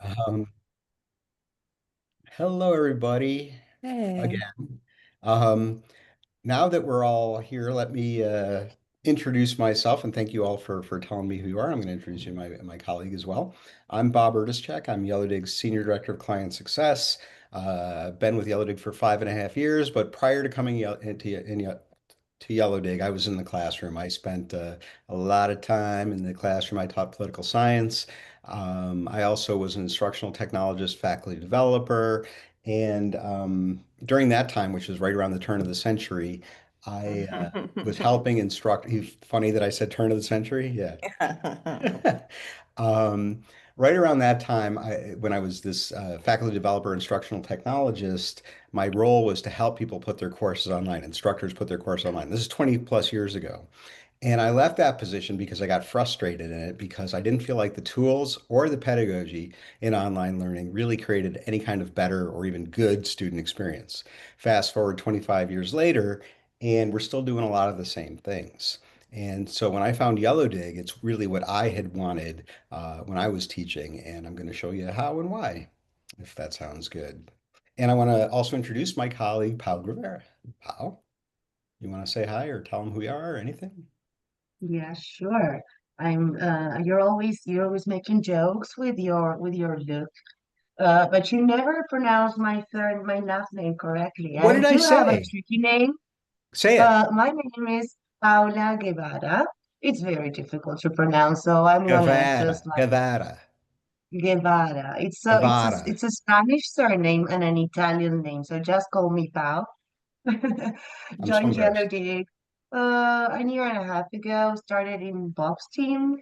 Um, Hello, everybody, Hey. again. Um, Now that we're all here, let me introduce myself and thank you all for telling me who you are. I'm going to introduce you to my colleague as well. I'm Bob Erdischek. I'm Yellowdig's Senior Director of Client Success. Been with Yellowdig for 5.5 years, but prior to coming to Yellowdig, I was in the classroom. I spent a lot of time in the classroom. I taught political science. I also was an instructional technologist, faculty developer, and during that time, which was right around the turn of the century, I was helping instruct. Funny that I said turn of the century. Yeah. Um, right around that time, when I was this faculty developer, instructional technologist, my role was to help people put their courses online, instructors put their course online. This is 20 plus years ago. And I left that position because I got frustrated in it because I didn't feel like the tools or the pedagogy in online learning really created any kind of better or even good student experience. Fast forward 25 years later, and we're still doing a lot of the same things. And so when I found Yellowdig, it's really what I had wanted when I was teaching, and I'm going to show you how and why, if that sounds good. And I want to also introduce my colleague, Pau Rivera. Pau, you want to say hi or tell them who you are or anything? Yeah, sure. You're always making jokes with your look. But you never pronounce my last name correctly. What I did I do have a say? tricky name. Say it. My name is Paula Guevara. It's very difficult to pronounce, so I'm gonna just Guevara. like Guevara. Guevara. Guevara. It's a Spanish surname and an Italian name, so just call me Pau. I'm so Joined embarrassed. Yellowdig a year and a half ago. Started in Bob's team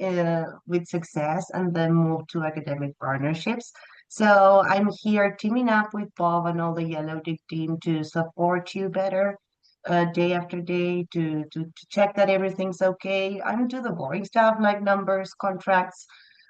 with success, and then moved to academic partnerships. So I'm here teaming up with Bob and all the Yellowdig team to support you better day after day to check that everything's okay. I don't do the boring stuff like numbers, contracts,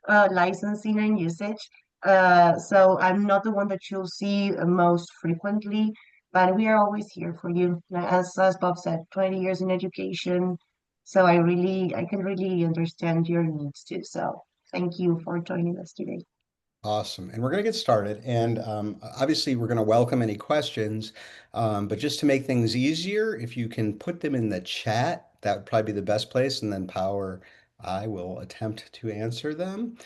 licensing, and usage. So I'm not the one that you'll see most frequently, but we are always here for you. As Bob said, 20 years in education. So I can really understand your needs too. So thank you for joining us today. Awesome. And we're going to get started. And obviously, we're going to welcome any questions. But just to make things easier, if you can put them in the chat, that would probably be the best place. And then Power, I will attempt to answer them.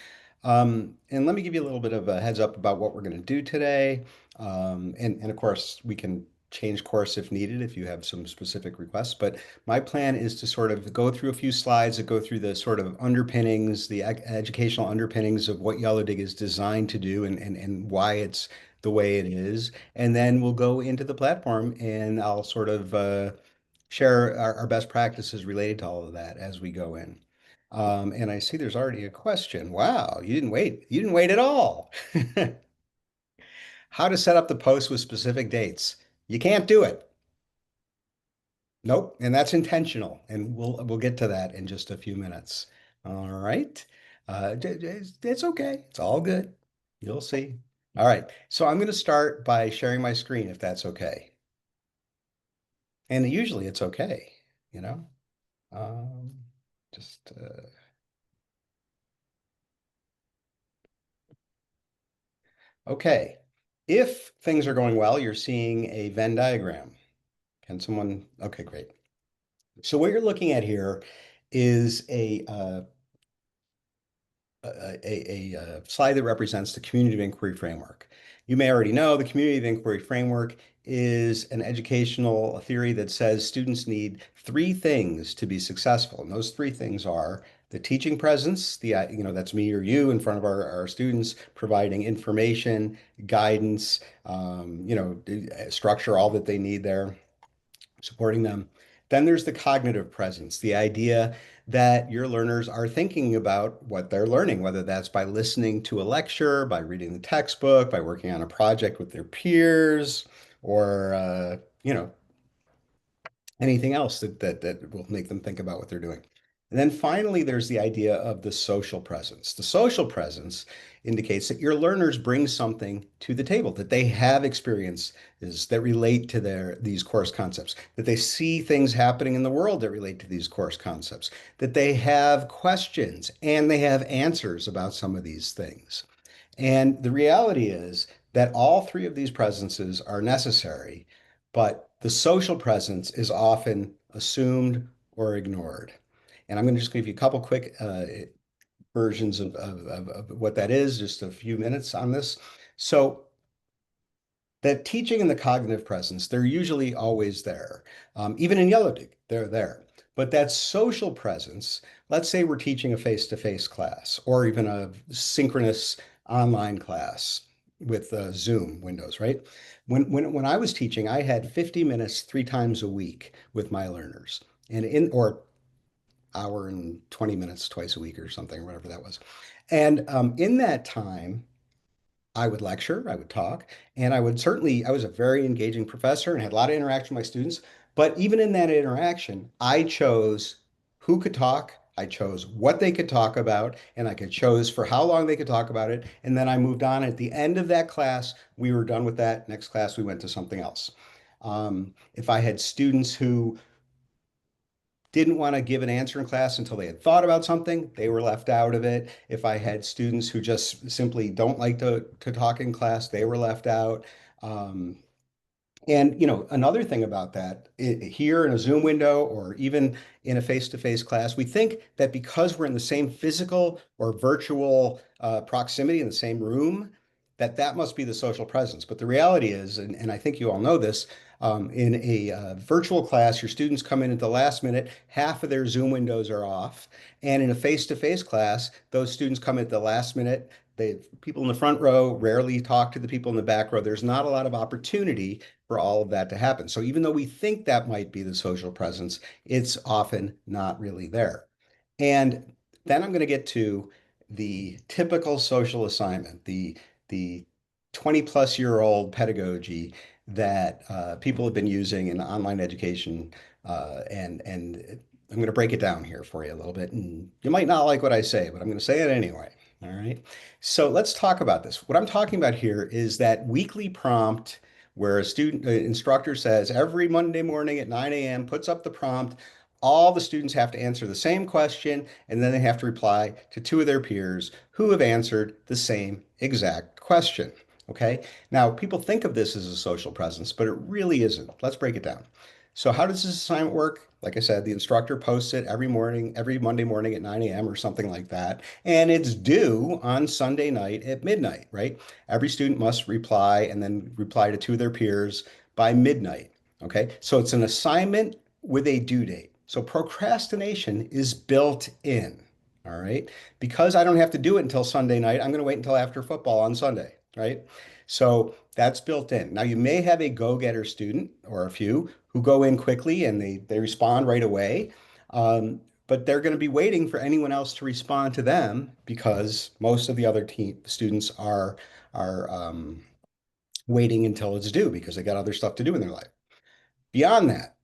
And let me give you a little bit of a heads up about what we're going to do today. And of course, we can change course if needed if you have some specific requests. But my plan is to sort of go through a few slides that go through the sort of underpinnings, the educational underpinnings of what Yellowdig is designed to do and why it's the way it is. And then we'll go into the platform and I'll sort of share our best practices related to all of that as we go in. And I see there's already a question. Wow, you didn't wait. You didn't wait at all. How to set up the post with specific dates. You can't do it. Nope, and that's intentional, and we'll get to that in just a few minutes. All right. It's okay. It's all good. You'll see. All right. So I'm going to start by sharing my screen if that's okay. And usually it's okay, you know. Um, just okay. If things are going well, you're seeing a Venn diagram. Can someone? Okay, great. So what you're looking at here is a slide that represents the community of inquiry framework. You may already know the community of inquiry framework is an educational theory that says students need three things to be successful. And those three things are the teaching presence, that's me or you in front of our students, providing information, guidance, structure, all that they need there, supporting them. Then there's the cognitive presence, the idea that your learners are thinking about what they're learning, whether that's by listening to a lecture, by reading the textbook, by working on a project with their peers, or anything else that will make them think about what they're doing. And then finally, there's the idea of the social presence. The social presence indicates that your learners bring something to the table, that they have experiences that relate to these course concepts, that they see things happening in the world that relate to these course concepts, that they have questions and they have answers about some of these things. And the reality is that all three of these presences are necessary, but the social presence is often assumed or ignored. And I'm going to just give you a couple quick versions of what that is, just a few minutes on this. So that teaching and the cognitive presence, they're usually always there. Even in Yellowdig, they're there. But that social presence, let's say we're teaching a face-to-face class or even a synchronous online class with Zoom windows, right? When I was teaching, I had 50 minutes 3 times a week with my learners, and in or hour and 20 minutes twice a week or something, or whatever that was. And in that time, I would lecture, I would talk, and I was a very engaging professor and had a lot of interaction with my students. But even in that interaction, I chose who could talk, I chose what they could talk about, and I could chose for how long they could talk about it. And then I moved on. At the end of that class, we were done with that. Next class, we went to something else. If I had students who didn't want to give an answer in class until they had thought about something, they were left out of it. If I had students who just simply don't like to talk in class, they were left out. Um, and another thing about that, here in a Zoom window or even in a face-to-face class, we think that because we're in the same physical or virtual proximity in the same room, that that must be the social presence. But the reality is, and I think you all know this, in a virtual class, your students come in at the last minute, half of their Zoom windows are off. And in a face-to-face class, those students come at the last minute. People in the front row rarely talk to the people in the back row. There's not a lot of opportunity for all of that to happen. So even though we think that might be the social presence, it's often not really there. And then I'm going to get to the typical social assignment, the 20 plus year old pedagogy that people have been using in online education. And I'm going to break it down here for you a little bit. And you might not like what I say, but I'm going to say it anyway. All right. So let's talk about this. What I'm talking about here is that weekly prompt where a student instructor says every Monday morning at 9 a.m. puts up the prompt. All the students have to answer the same question, and then they have to reply to two of their peers who have answered the same exact question. Okay. Now, people think of this as a social presence, but it really isn't. Let's break it down. So, how does this assignment work? Like I said, the instructor posts it every morning, every Monday morning at 9 a.m. or something like that. And it's due on Sunday night at midnight, right? Every student must reply and then reply to two of their peers by midnight. Okay. So it's an assignment with a due date. So procrastination is built in. All right. Because I don't have to do it until Sunday night, I'm going to wait until after football on Sunday. Right. So that's built in. Now, you may have a go-getter student or a few who go in quickly and they respond right away. But they're going to be waiting for anyone else to respond to them because most of the other students are waiting until it's due because they got other stuff to do in their life. Beyond that,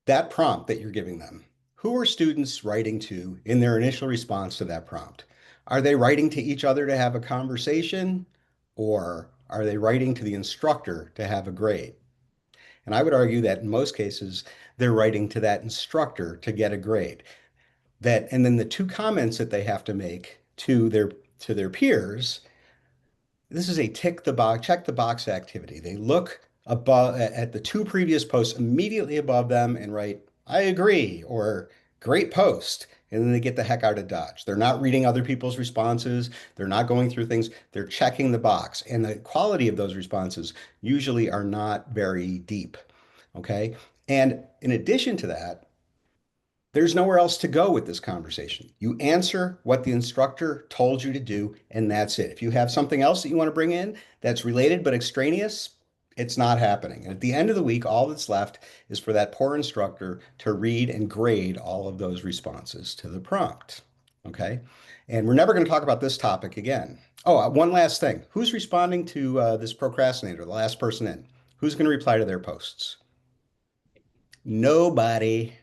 that prompt that you're giving them, who are students writing to in their initial response to that prompt? Are they writing to each other to have a conversation, or are they writing to the instructor to have a grade? And I would argue that in most cases, they're writing to that instructor to get a grade. And then the two comments that they have to make to their peers, this is a tick the box, check the box activity. They look above at the two previous posts immediately above them and write, I agree, or great post. And then they get the heck out of Dodge. They're not reading other people's responses. They're not going through things. They're checking the box. And the quality of those responses usually are not very deep. Okay. And in addition to that, there's nowhere else to go with this conversation. You answer what the instructor told you to do, and that's it. If you have something else that you want to bring in that's related but extraneous, it's not happening. And at the end of the week, all that's left is for that poor instructor to read and grade all of those responses to the prompt. Okay. And we're never going to talk about this topic again. Oh, one last thing. Who's responding to this procrastinator, the last person in? Who's going to reply to their posts? Nobody,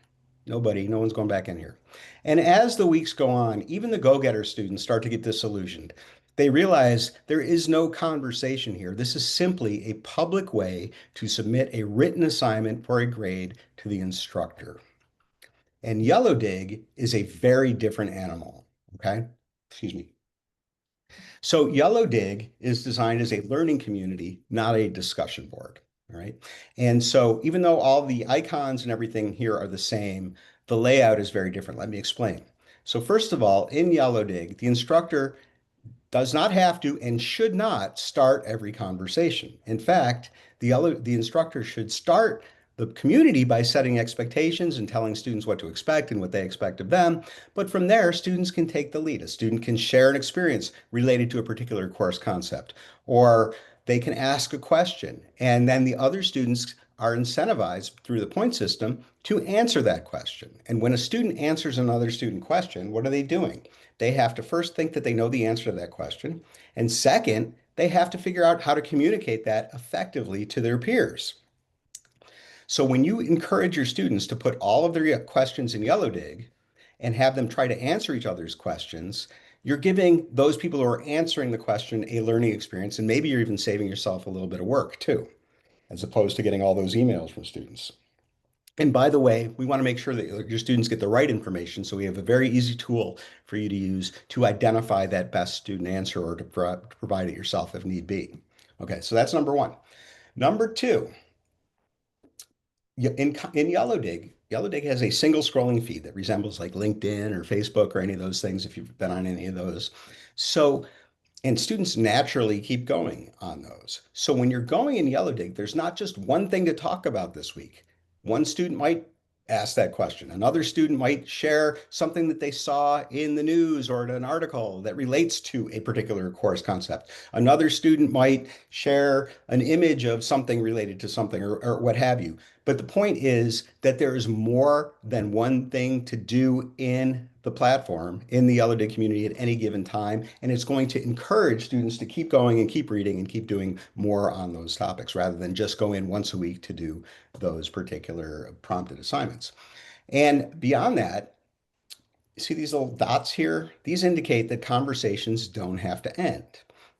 nobody, no one's going back in here. And as the weeks go on, even the go-getter students start to get disillusioned. They realize there is no conversation here. This is simply a public way to submit a written assignment for a grade to the instructor. And Yellowdig is a very different animal. Okay. Excuse me. So Yellowdig is designed as a learning community, not a discussion board. All right. And so even though all the icons and everything here are the same, the layout is very different. Let me explain. So first of all, in Yellowdig, the instructor does not have to and should not start every conversation. In fact, the instructor should start the community by setting expectations and telling students what to expect and what they expect of them. But from there, students can take the lead. A student can share an experience related to a particular course concept, or they can ask a question, and then the other students are incentivized through the point system to answer that question. And when a student answers another student question, what are they doing? They have to first think that they know the answer to that question. And second, they have to figure out how to communicate that effectively to their peers. So when you encourage your students to put all of their questions in Yellowdig and have them try to answer each other's questions, you're giving those people who are answering the question a learning experience, and maybe you're even saving yourself a little bit of work too, as opposed to getting all those emails from students. And by the way, we want to make sure that your students get the right information. So we have a very easy tool for you to use to identify that best student answer or to provide it yourself if need be. Okay, so that's number one. Number two, in Yellowdig has a single scrolling feed that resembles like LinkedIn or Facebook or any of those things if you've been on any of those. So and students naturally keep going on those. So when you're going in Yellowdig, there's not just one thing to talk about this week. One student might ask that question. Another student might share something that they saw in the news or in an article that relates to a particular course concept. Another student might share an image of something related to something or what have you. But the point is that there is more than one thing to do in the platform, in the Yellowdig community at any given time. And it's going to encourage students to keep going and keep reading and keep doing more on those topics rather than just go in once a week to do those particular prompted assignments. And beyond that, see these little dots here? These indicate that conversations don't have to end.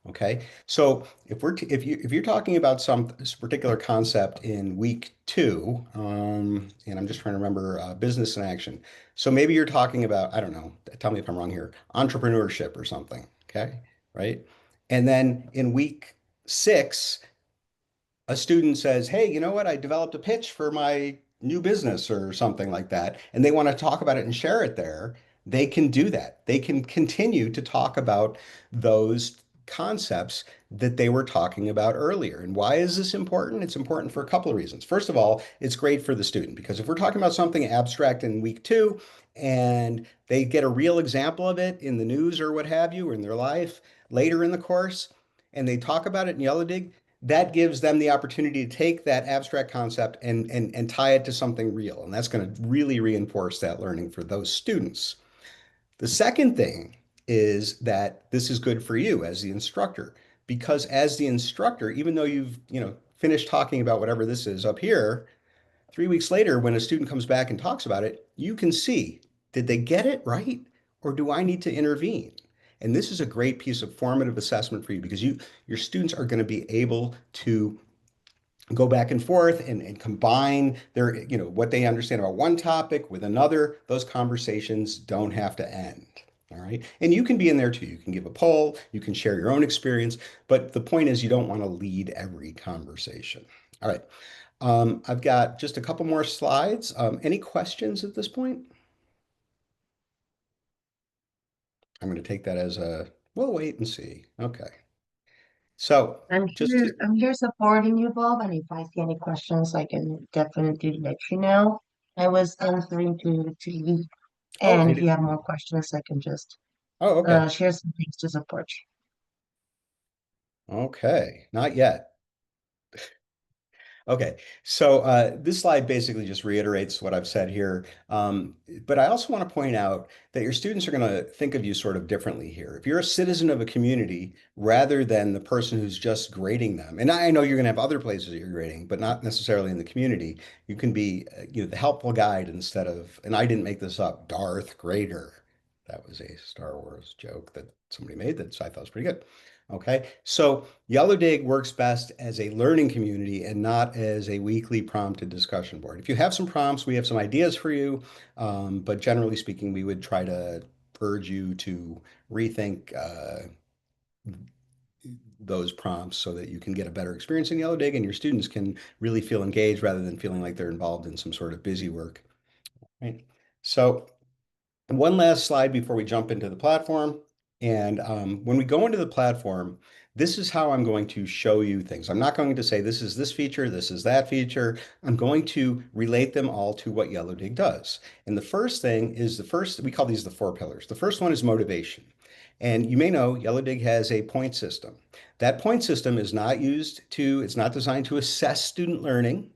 Okay, so if you're talking about some particular concept in week two, and I'm just trying to remember business in action. So maybe you're talking about, I don't know, tell me if I'm wrong here, entrepreneurship or something. Okay, right? And then in week six, a student says, hey, you know what? I developed a pitch for my new business or something like that, and they want to talk about it and share it there, they can do that. They can continue to talk about those concepts that they were talking about earlier. And why is this important? It's important for a couple of reasons. First of all, it's great for the student because if we're talking about something abstract in week two and they get a real example of it in the news or what have you, or in their life later in the course, and they talk about it in Yellowdig, that gives them the opportunity to take that abstract concept and tie it to something real. And that's going to really reinforce that learning for those students. The second thing is that this is good for you as the instructor, because as the instructor, even though you've, finished talking about whatever this is up here, 3 weeks later, when a student comes back and talks about it, you can see, did they get it right? Or do I need to intervene? And this is a great piece of formative assessment for you because your students are going to be able to go back and forth and combine their, what they understand about one topic with another. Those conversations don't have to end. All right. And you can be in there too. You can give a poll, you can share your own experience, but the point is you don't want to lead every conversation. All right. I've got just a couple more slides. Any questions at this point? I'm going to take that as we'll wait and see. Okay. So I'm just here. I'm here supporting you, Bob. And if I see any questions, I can definitely let you know. I was answering to the TV, oh, and I if you did. have more questions, I can just Oh, okay. share some things to support Okay. Not yet. Okay, so this slide basically just reiterates what I've said here. But I also want to point out that your students are going to think of you sort of differently here. If you're a citizen of a community rather than the person who's just grading them, and I know you're going to have other places that you're grading, but not necessarily in the community, you can be, the helpful guide instead of, and I didn't make this up, Darth Grader. That was a Star Wars joke that somebody made that so I thought was pretty good. Okay, so Yellowdig works best as a learning community and not as a weekly prompted discussion board. If you have some prompts, we have some ideas for you, but generally speaking, we would try to urge you to rethink those prompts so that you can get a better experience in Yellowdig and your students can really feel engaged rather than feeling like they're involved in some sort of busy work, right? So one last slide before we jump into the platform. And when we go into the platform, this is how I'm going to show you things. I'm not going to say this is this feature, this is that feature. I'm going to relate them all to what Yellowdig does. And the first thing is we call these the four pillars. The first one is motivation. And you may know Yellowdig has a point system. That point system is not it's not designed to assess student learning.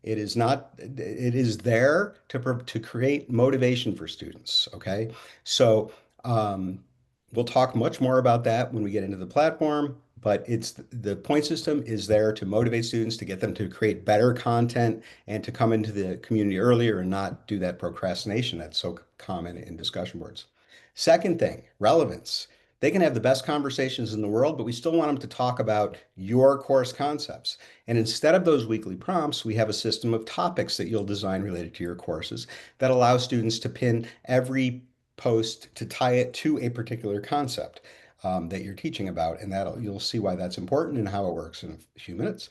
It is not, it is there to create motivation for students. Okay. So um, we'll talk much more about that when we get into the platform, but the point system is there to motivate students, to get them to create better content and to come into the community earlier and not do that procrastination that's so common in discussion boards. Second thing, relevance. They can have the best conversations in the world, but we still want them to talk about your course concepts. And instead of those weekly prompts, we have a system of topics that you'll design related to your courses that allow students to pin every post to tie it to a particular concept that you're teaching about. And you'll see why that's important and how it works in a few minutes.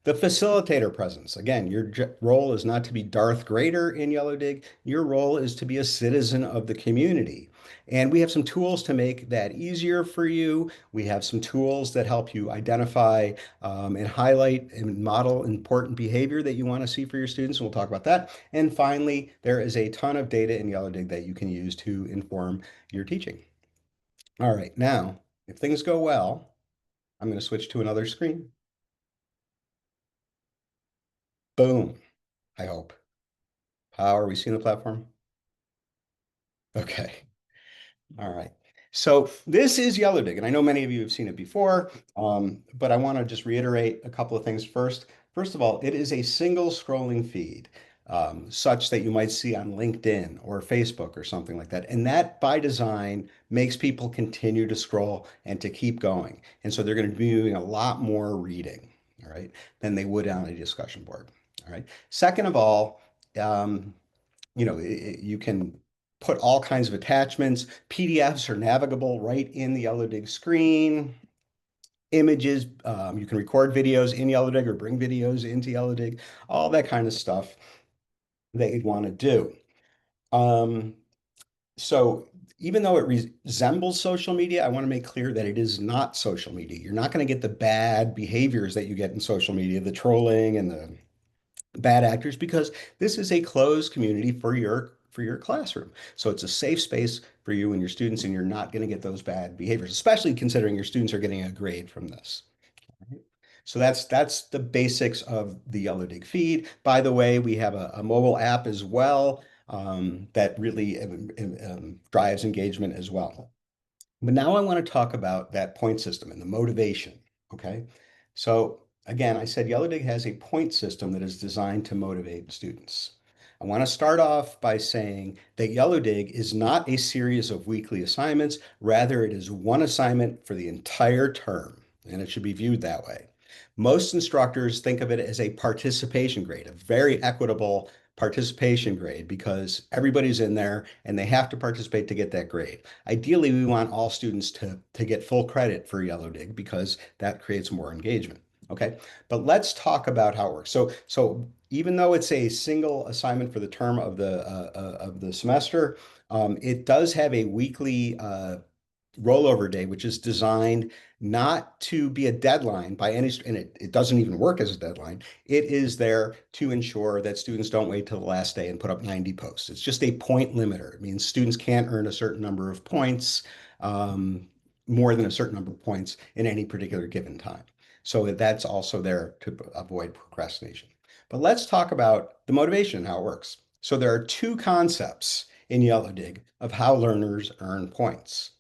The facilitator presence. Again, your role is not to be Darth Grader in Yellowdig. Your role is to be a citizen of the community. And we have some tools to make that easier for you. We have some tools that help you identify and highlight and model important behavior that you want to see for your students. And we'll talk about that. And finally, there is a ton of data in Yellowdig that you can use to inform your teaching. All right, now, if things go well, I'm going to switch to another screen. Boom, I hope. How are we seeing the platform? Okay. All right. So this is Yellowdig, and I know many of you have seen it before, but I want to just reiterate a couple of things first. First of all, it is a single scrolling feed, such that you might see on LinkedIn or Facebook or something like that. And that, by design, makes people continue to scroll and to keep going. And so they're going to be doing a lot more reading, all right, than they would on a discussion board. All right. Second of all, um, you can put all kinds of attachments. PDFs are navigable right in the Yellowdig screen. Images, you can record videos in Yellowdig or bring videos into Yellowdig, all that kind of stuff that you'd want to do. Um, so even though it resembles social media, I want to make clear that it is not social media. You're not going to get the bad behaviors that you get in social media, the trolling and the bad actors, because this is a closed community for your classroom. So it's a safe space for you and your students, and you're not going to get those bad behaviors, especially considering your students are getting a grade from this. So that's the basics of the Yellowdig feed. By the way, we have a mobile app as well that really drives engagement as well. But now I want to talk about that point system and the motivation. Okay. So again, I said Yellowdig has a point system that is designed to motivate students. I want to start off by saying that Yellowdig is not a series of weekly assignments. Rather, it is one assignment for the entire term, and it should be viewed that way. Most instructors think of it as a participation grade, a very equitable participation grade, because everybody's in there and they have to participate to get that grade. Ideally, we want all students to get full credit for Yellowdig because that creates more engagement. Okay, but let's talk about how it works. So even though it's a single assignment for the term of the semester, it does have a weekly rollover day, which is designed not to be a deadline by any, and it doesn't even work as a deadline. It is there to ensure that students don't wait till the last day and put up 90 posts. It's just a point limiter. It means students can't earn a certain number of points, more than a certain number of points in any particular given time. So that's also there to avoid procrastination. But let's talk about the motivation and how it works. So there are two concepts in Yellowdig of how learners earn points.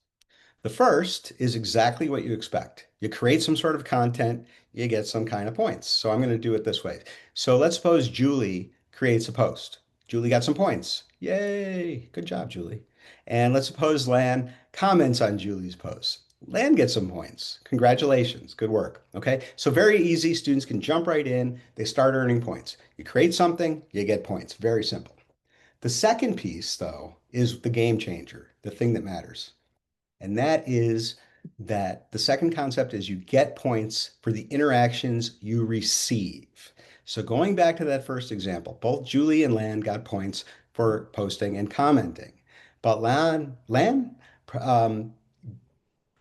The first is exactly what you expect. You create some sort of content, you get some kind of points. So I'm going to do it this way. So let's suppose Julie creates a post. Julie got some points. Yay! Good job, Julie. And let's suppose Lan comments on Julie's post. Lan gets some points. Congratulations. Good work. Okay. So very easy. Students can jump right in. They start earning points. You create something, you get points. Very simple. The second piece, though, is the game changer, the thing that matters. And that is that the second concept is you get points for the interactions you receive. So going back to that first example, both Julie and Lan got points for posting and commenting. But Lan um,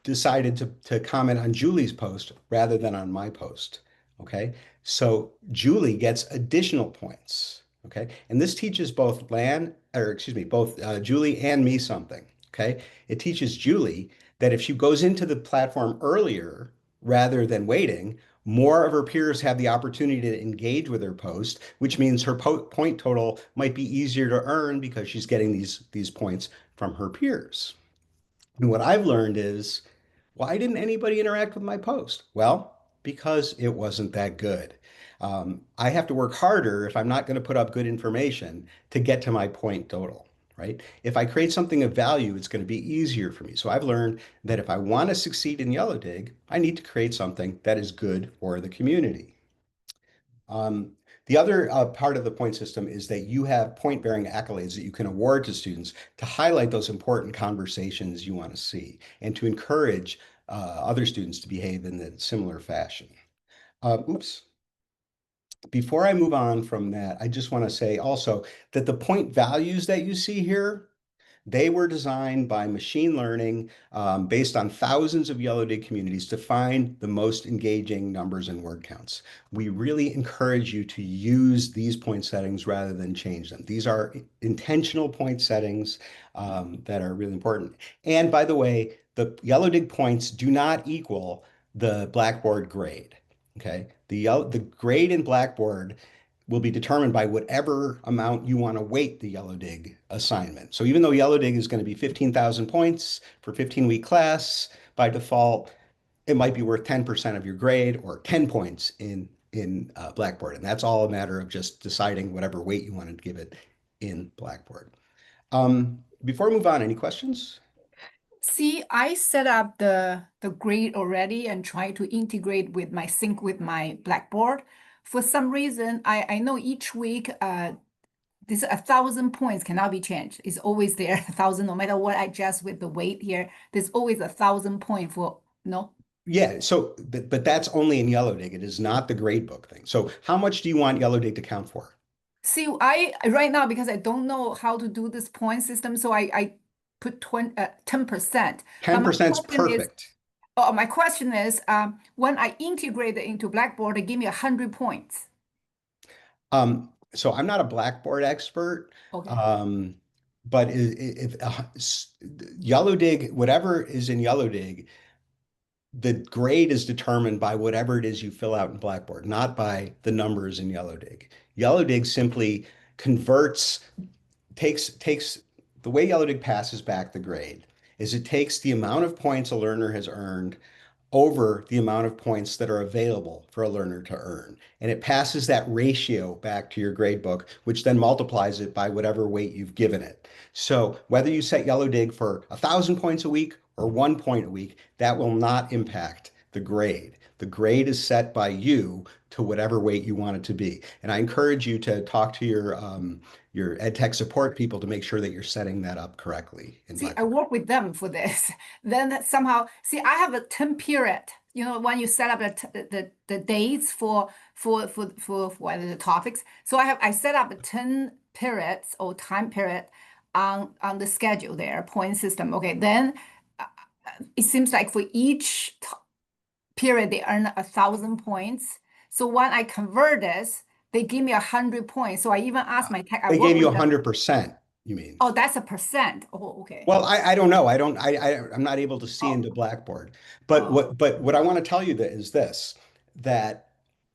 decided to comment on Julie's post rather than on my post. Okay. So Julie gets additional points. Okay. And this teaches both both Julie and me something. Okay. It teaches Julie that if she goes into the platform earlier rather than waiting, more of her peers have the opportunity to engage with her post, which means her point total might be easier to earn because she's getting these points from her peers. And what I've learned is, why didn't anybody interact with my post? Well, because it wasn't that good. I have to work harder if I'm not going to put up good information to get to my point total, right? If I create something of value, it's going to be easier for me. So I've learned that if I want to succeed in Yellowdig, I need to create something that is good for the community. Um, the other part of the point system is that you have point-bearing accolades that you can award to students to highlight those important conversations you want to see and to encourage other students to behave in a similar fashion. Oops. Before I move on from that, I just want to say also that the point values that you see here, they were designed by machine learning based on thousands of Yellowdig communities to find the most engaging numbers and word counts. We really encourage you to use these point settings rather than change them. These are intentional point settings that are really important. And by the way, the Yellowdig points do not equal the Blackboard grade. Okay, the grade in Blackboard will be determined by whatever amount you want to weight the Yellowdig assignment. So even though Yellowdig is going to be 15,000 points for 15-week class, by default, it might be worth 10% of your grade or 10 points in Blackboard. And that's all a matter of just deciding whatever weight you want to give it in Blackboard. Before we move on, any questions? See, I set up the grade already and try to integrate with my sync with my Blackboard. For some reason, I know each week this 1,000 points cannot be changed. It's always there, 1,000, no matter what I adjust with the weight here. There's always 1,000 point for no. Yeah, so but that's only in Yellowdig. It is not the gradebook thing. So how much do you want Yellowdig to count for? See, I right now because I don't know how to do this point system, so I put 10%. But 10% is perfect. my question is, when I integrate it into Blackboard, they give me 100 points. So I'm not a Blackboard expert, Okay. um, but if Yellowdig, whatever is in Yellowdig, the grade is determined by whatever it is you fill out in Blackboard, not by the numbers in Yellowdig. Yellowdig simply converts takes the way Yellowdig passes back the grade is it takes the amount of points a learner has earned over the amount of points that are available for a learner to earn. And it passes that ratio back to your grade book, which then multiplies it by whatever weight you've given it. So whether you set Yellowdig for 1,000 points a week or 1 point a week, that will not impact the grade. The grade is set by you to whatever weight you want it to be. And I encourage you to talk to your ed tech support people to make sure that you're setting that up correctly in See, I Blackboard. work with them for this. Then somehow, see, I have a 10 period. You know, when you set up the dates for what are the topics. So I set up 10 periods or time period on the schedule there, point system. Okay, then uh, it seems like for each period they earn 1,000 points. So when I convert this, they give me 100 points. So I even asked my tech, I They work gave you with them. 100%, you mean? Oh, that's a percent. Oh, okay. Well, I don't know. I don't I'm not able to see Oh, into Blackboard. oh, But what I want to tell you that is this, that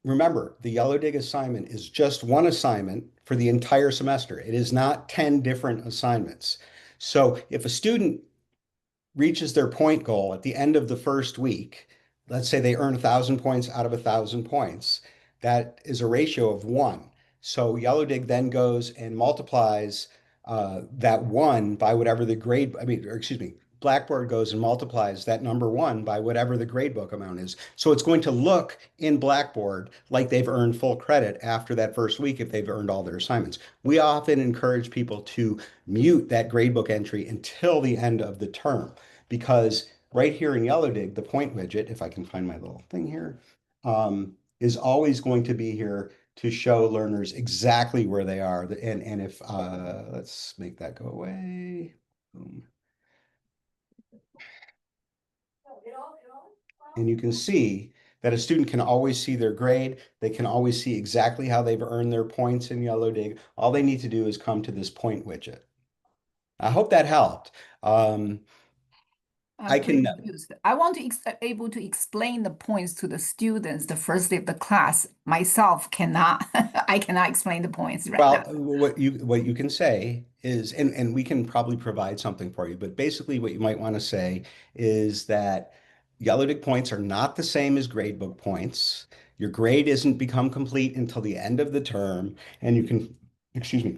remember, the Yellowdig assignment is just one assignment for the entire semester. It is not 10 different assignments. So if a student reaches their point goal at the end of the first week, let's say they earn 1,000 points out of 1,000 points, that is a ratio of one. So Yellowdig then goes and multiplies that one by whatever the grade, I mean, or excuse me, Blackboard goes and multiplies that number one by whatever the gradebook amount is. So it's going to look in Blackboard like they've earned full credit after that first week if they've earned all their assignments. We often encourage people to mute that gradebook entry until the end of the term because right here in Yellowdig, the point widget, if I can find my little thing here, is always going to be here to show learners exactly where they are. And if, let's make that go away. Boom. And you can see that a student can always see their grade. They can always see exactly how they've earned their points in Yellowdig. All they need to do is come to this point widget. I hope that helped. I'm I pretty can, confused. I want to able to explain the points to the students the first day of the class. Myself cannot. I cannot explain the points right well, now. what you can say is, and we can probably provide something for you, but basically what you might want to say is that Yellowdig points are not the same as gradebook points. Your grade isn't become complete until the end of the term, and you can, excuse me,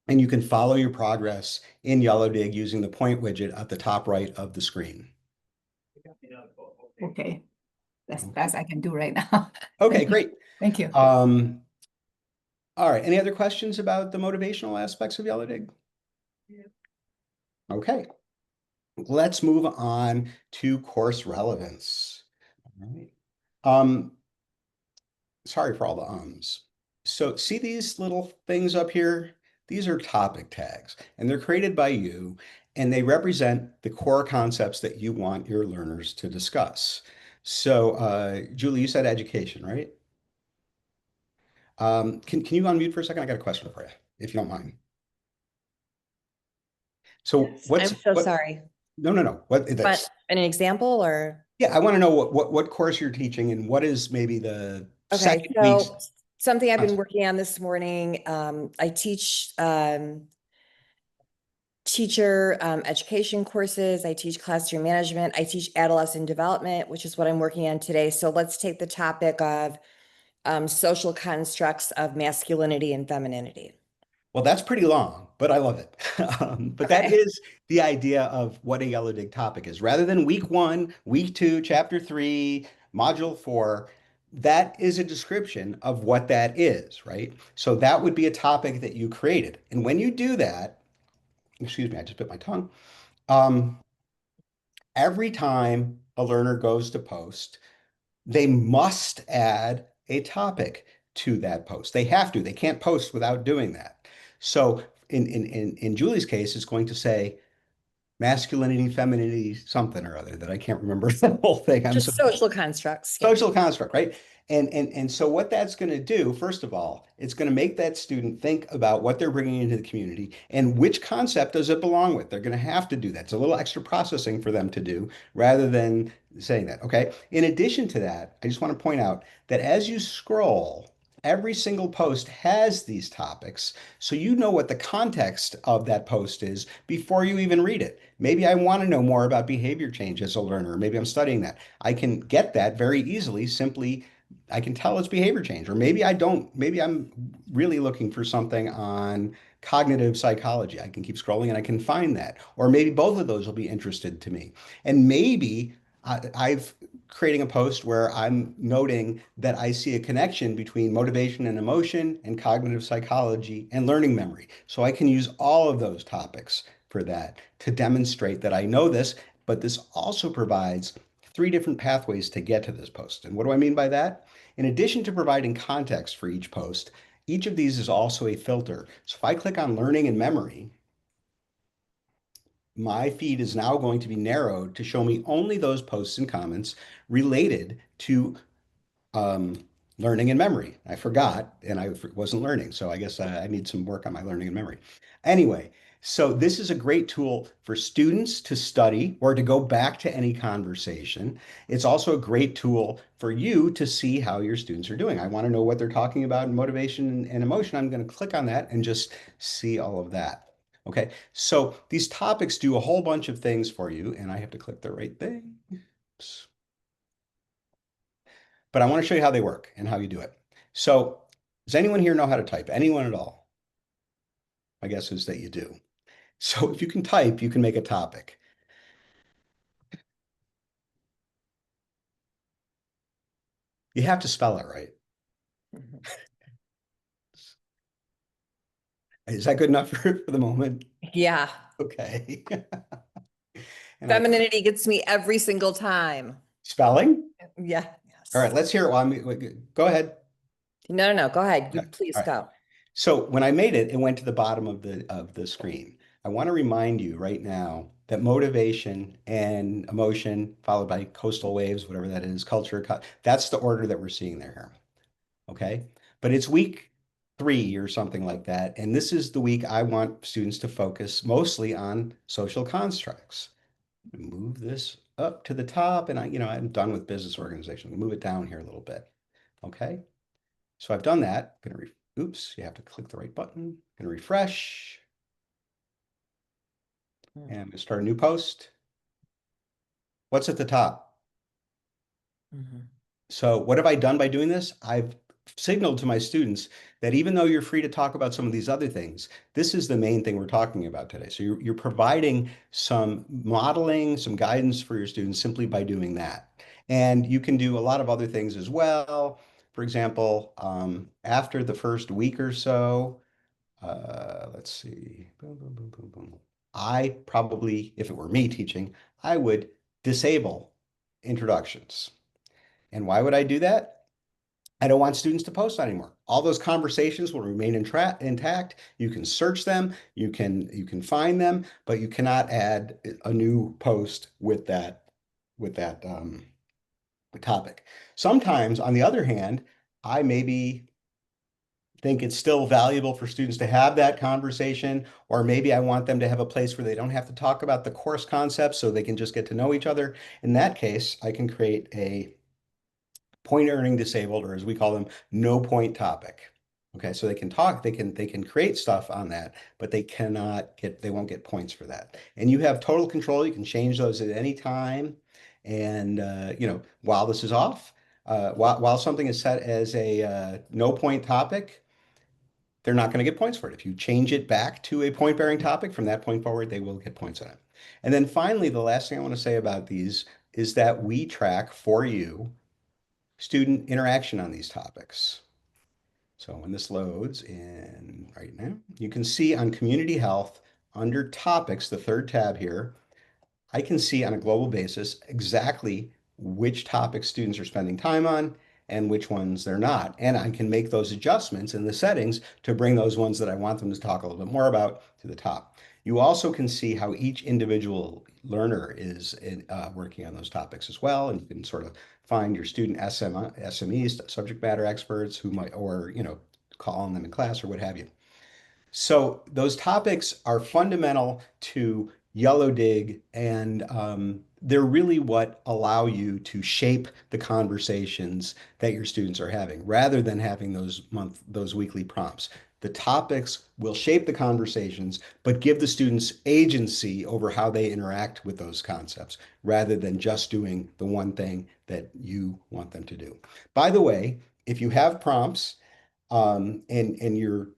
and you can follow your progress in Yellowdig using the point widget at the top right of the screen. Okay, that's the Okay, best I can do right now. okay, Thank you. great. Thank you. Um, all right, any other questions about the motivational aspects of Yellowdig? Okay, let's move on to course relevance. All right. Um, Sorry for all the ums. So see these little things up here? These are topic tags, and they're created by you, and they represent the core concepts that you want your learners to discuss. So, Julie, you said education, right? Can you unmute for a second? I got a question for you, if you don't mind. So, Yes, I'm so what? sorry. No, no, no. What? But That's an example or yeah. I want to know what course you're teaching, and what is maybe the okay, second week's so something I've been concept. working on this morning. I teach teacher education courses. I teach classroom management. I teach adolescent development, which is what I'm working on today. So let's take the topic of social constructs of masculinity and femininity. Well, that's pretty long, but I love it. But that Okay. is the idea of what a Yellow Dig topic is. Rather than week one, week two, chapter three, module four, that is a description of what that is, right? So that would be a topic that you created. And when you do that, excuse me, I just bit my tongue. Um, every time a learner goes to post, they must add a topic to that post. They have to. They can't post without doing that. So in Julie's case, it's going to say masculinity, femininity, something or other that I can't remember the whole thing. I'm so Just social constructs. Yeah. social construct, right? And so what that's going to do, first of all, it's going to make that student think about what they're bringing into the community and which concept does it belong with. They're going to have to do that. It's a little extra processing for them to do rather than saying that. Okay. In addition to that, I just want to point out that as you scroll, every single post has these topics. So you know what the context of that post is before you even read it. Maybe I want to know more about behavior change as a learner. Maybe I'm studying that. I can get that very easily. Simply, I can tell it's behavior change. Or maybe I don't. Maybe I'm really looking for something on cognitive psychology. I can keep scrolling and I can find that. Or maybe both of those will be interested to me. And maybe I've creating a post where I'm noting that I see a connection between motivation and emotion and cognitive psychology and learning memory. So I can use all of those topics for that to demonstrate that I know this, but this also provides three different pathways to get to this post. And what do I mean by that? In addition to providing context for each post, each of these is also a filter. So if I click on learning and memory, my feed is now going to be narrowed to show me only those posts and comments related to um, learning and memory. I forgot and I wasn't learning. So I guess I need some work on my learning and memory. Anyway, so this is a great tool for students to study or to go back to any conversation. It's also a great tool for you to see how your students are doing. I want to know what they're talking about in motivation and emotion. I'm going to click on that and just see all of that. Okay, so these topics do a whole bunch of things for you, and I have to click the right thing. Oops. But I want to show you how they work and how you do it. So, does anyone here know how to type? Anyone at all? My guess is that you do. So, if you can type, you can make a topic. You have to spell it right. Mhm. Is that good enough for the moment? Yeah. Okay. And Femininity gets me every single time. spelling. Yeah. All right, Yes. let's hear it. Go ahead. No, no, no. Go ahead. You Okay. please All right. go. So when I made it, it went to the bottom of the screen. I want to remind you right now that motivation and emotion, followed by coastal waves, whatever that is, culture, that's the order that we're seeing there here. Okay. But it's week 3 or something like that. And this is the week I want students to focus mostly on social constructs. Move this up to the top, and I'm done with business organization. Move it down here a little bit. Okay. So I've done that. Oops, you have to click the right button. Gonna refresh. Mm. And I'm gonna start a new post. What's at the top? Mhm. So what have I done by doing this? I've signaled to my students that even though you're free to talk about some of these other things, this is the main thing we're talking about today. So you're providing some modeling, some guidance for your students simply by doing that. And you can do a lot of other things as well. For example, after the first week or so, let's see. Boom, boom, boom, boom, boom. I probably, if it were me teaching, I would disable introductions. And why would I do that? I don't want students to post anymore. All those conversations will remain intact. You can search them, you can find them, but you cannot add a new post with that topic. Sometimes, on the other hand, I maybe think it's still valuable for students to have that conversation, or maybe I want them to have a place where they don't have to talk about the course concepts so they can just get to know each other. In that case, I can create a point earning disabled, or as we call them, no point topic. Okay, so they can talk, they can create stuff on that, but they won't get points for that. And you have total control. You can change those at any time. And while this is off, while something is set as a no point topic, they're not going to get points for it. If you change it back to a point bearing topic from that point forward, they will get points on it. And then finally, the last thing I want to say about these is that we track for you student interaction on these topics. So when this loads in right now, you can see on community health under topics, the third tab here, I can see on a global basis exactly which topics students are spending time on and which ones they're not. And I can make those adjustments in the settings to bring those ones that I want them to talk a little bit more about to the top. You also can see how each individual learner is working on those topics as well. And you can sort of find your student SMEs, subject matter experts who might, or, call on them in class or what have you. So those topics are fundamental to Yellowdig, and they're really what allow you to shape the conversations that your students are having, rather than having those weekly prompts. The topics will shape the conversations, but give the students agency over how they interact with those concepts, rather than just doing the one thing that you want them to do. By the way, if you have prompts, and you're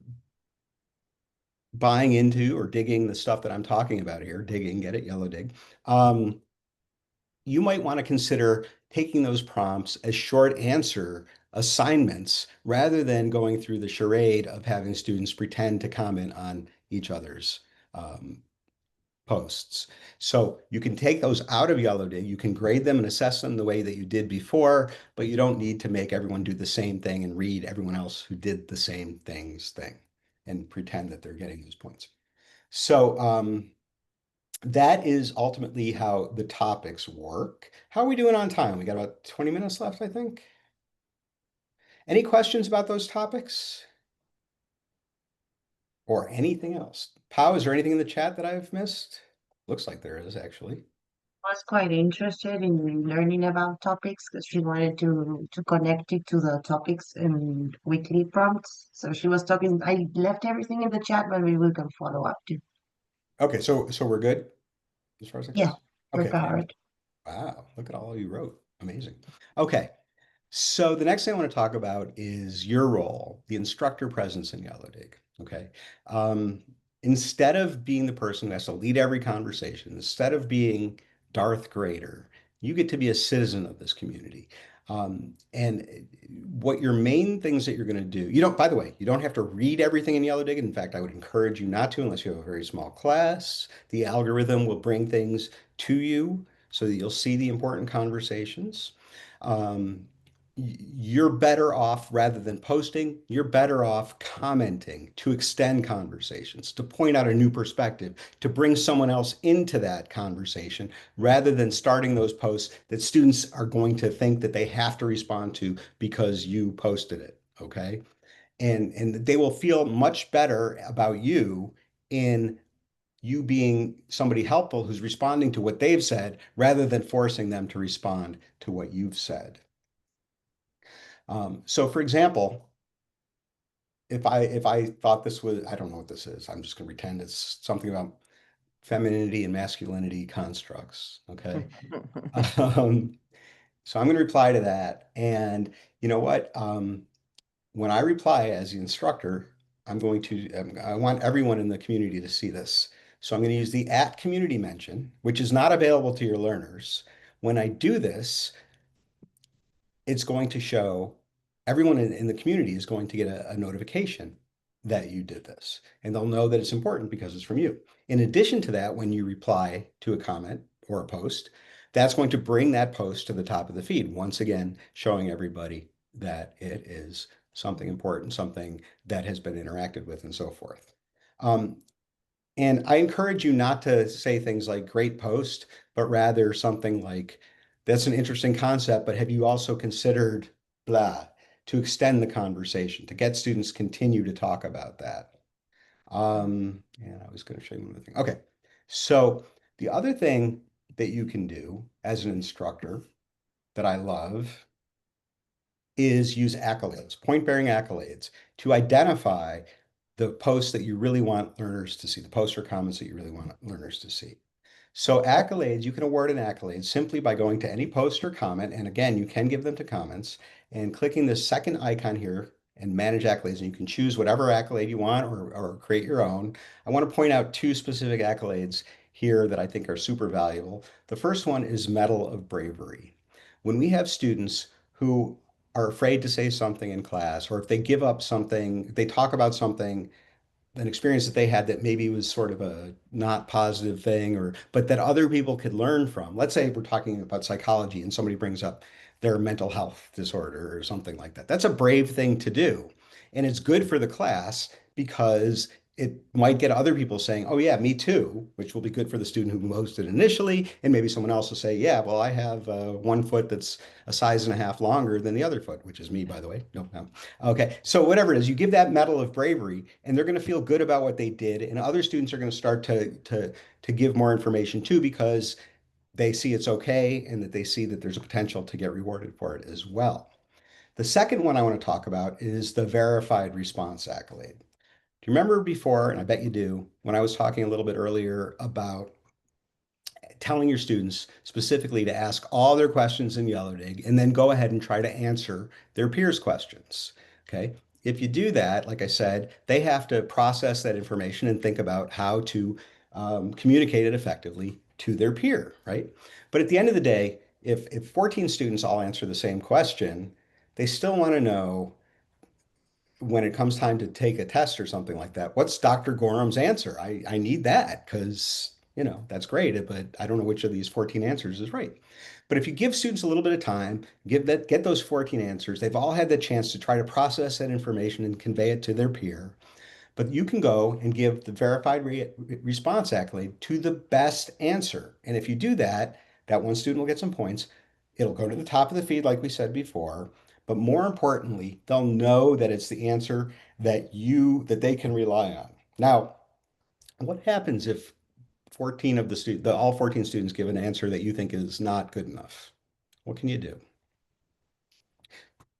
buying into or digging the stuff that I'm talking about here, digging, get it, Yellowdig, you might want to consider taking those prompts as short answer assignments rather than going through the charade of having students pretend to comment on each other's um, posts. So you can take those out of Yellowdig, you can grade them and assess them the way that you did before, but you don't need to make everyone do the same thing and read everyone else who did the same thing and pretend that they're getting those points. So that is ultimately how the topics work. How are we doing on time? We got about 20 minutes left, I think. Any questions about those topics or anything else? Pau, is there anything in the chat that I've missed? Looks like there is actually. Was quite interested in learning about topics because she wanted to connect it to the topics and weekly prompts. So she was talking. I left everything in the chat, but we can follow up too. Okay, so we're good as far as that Yeah, goes? we're Okay, fantastic. covered. Wow, look at all you wrote. Amazing. Okay, so the next thing I want to talk about is your role, the instructor presence in Yellowdig. Okay. Um, Instead of being the person who has to lead every conversation, instead of being Darth Grader, you get to be a citizen of this community. And what your main things that you're going to do, you don't, by the way, you don't have to read everything in Yellowdig. In fact, I would encourage you not to unless you have a very small class. The algorithm will bring things to you so that you'll see the important conversations. Um, you're better off rather than posting, you're better off commenting to extend conversations, to point out a new perspective, to bring someone else into that conversation rather than starting those posts that students are going to think that they have to respond to because you posted it. Okay. And they will feel much better about you in you being somebody helpful who's responding to what they've said rather than forcing them to respond to what you've said. So for example, if I thought this was, I don't know what this is. I'm just going to pretend it's something about femininity and masculinity constructs. Okay. Um, so I'm going to reply to that. And you know what? When I reply as the instructor, I want everyone in the community to see this. So I'm going to use the at community mention, which is not available to your learners. When I do this, it's going to show everyone in the community is going to get a notification that you did this, and they'll know that it's important because it's from you. In addition to that, when you reply to a comment or a post, that's going to bring that post to the top of the feed, once again, showing everybody that it is something important, something that has been interacted with, and so forth. And I encourage you not to say things like great post, but rather something like, that's an interesting concept, but have you also considered blah, to extend the conversation, to get students continue to talk about that. And I was going to show you one other thing. Okay. So the other thing that you can do as an instructor that I love is use accolades, point-bearing accolades, to identify the posts that you really want learners to see, the posts or comments that you really want learners to see. So accolades, you can award an accolade simply by going to any post or comment. And again, you can give them to comments and clicking the second icon here and manage accolades. And you can choose whatever accolade you want or create your own. I want to point out two specific accolades here that I think are super valuable. The first one is Medal of Bravery. When we have students who are afraid to say something in class, or if they give up something, they talk about something, an experience that they had that maybe was sort of a not positive thing, or but that other people could learn from. Let's say we're talking about psychology and somebody brings up their mental health disorder or something like that. That's a brave thing to do. And it's good for the class because it might get other people saying, oh yeah, me too, which will be good for the student who posted initially. And maybe someone else will say, yeah, well, I have one foot that's a size and a half longer than the other foot, which is me, by the way. No, no. Okay, so whatever it is, you give that medal of bravery, and they're going to feel good about what they did, and other students are going to start to give more information too because they see it's okay and that they see that there's a potential to get rewarded for it as well. The second one I want to talk about is the verified response accolade. Do you remember before, and I bet you do, when I was talking a little bit earlier about telling your students specifically to ask all their questions in Yellowdig and then go ahead and try to answer their peers' questions. Okay. If you do that, like I said, they have to process that information and think about how to communicate it effectively to their peer, right? But at the end of the day, if 14 students all answer the same question, they still want to know when it comes time to take a test or something like that, what's Dr. Gorham's answer? I need that because, that's great, but I don't know which of these 14 answers is right. But if you give students a little bit of time, get those 14 answers, they've all had the chance to try to process that information and convey it to their peer. But you can go and give the verified response accolade to the best answer. And if you do that, that one student will get some points. It'll go to the top of the feed, like we said before. But more importantly, they'll know that it's the answer that they can rely on. Now, what happens if 14 of all 14 students give an answer that you think is not good enough? What can you do?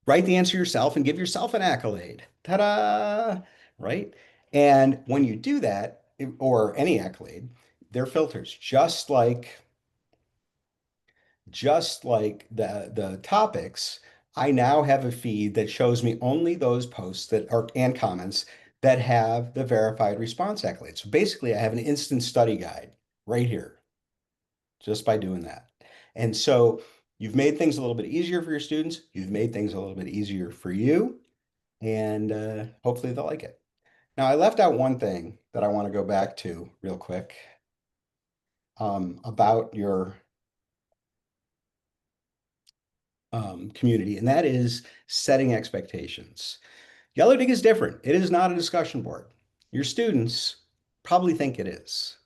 Write the answer yourself and give yourself an accolade. Ta-da! Right? And when you do that, or any accolade, they're filters, just like the topics. I now have a feed that shows me only those posts that are and comments that have the verified response accolade. So basically, I have an instant study guide right here just by doing that. And so You've made things a little bit easier for your students. You've made things a little bit easier for you, and hopefully they'll like it. Now, I left out one thing that I want to go back to real quick about your community, and that is setting expectations. Yellowdig is different. It is not a discussion board. Your students probably think it is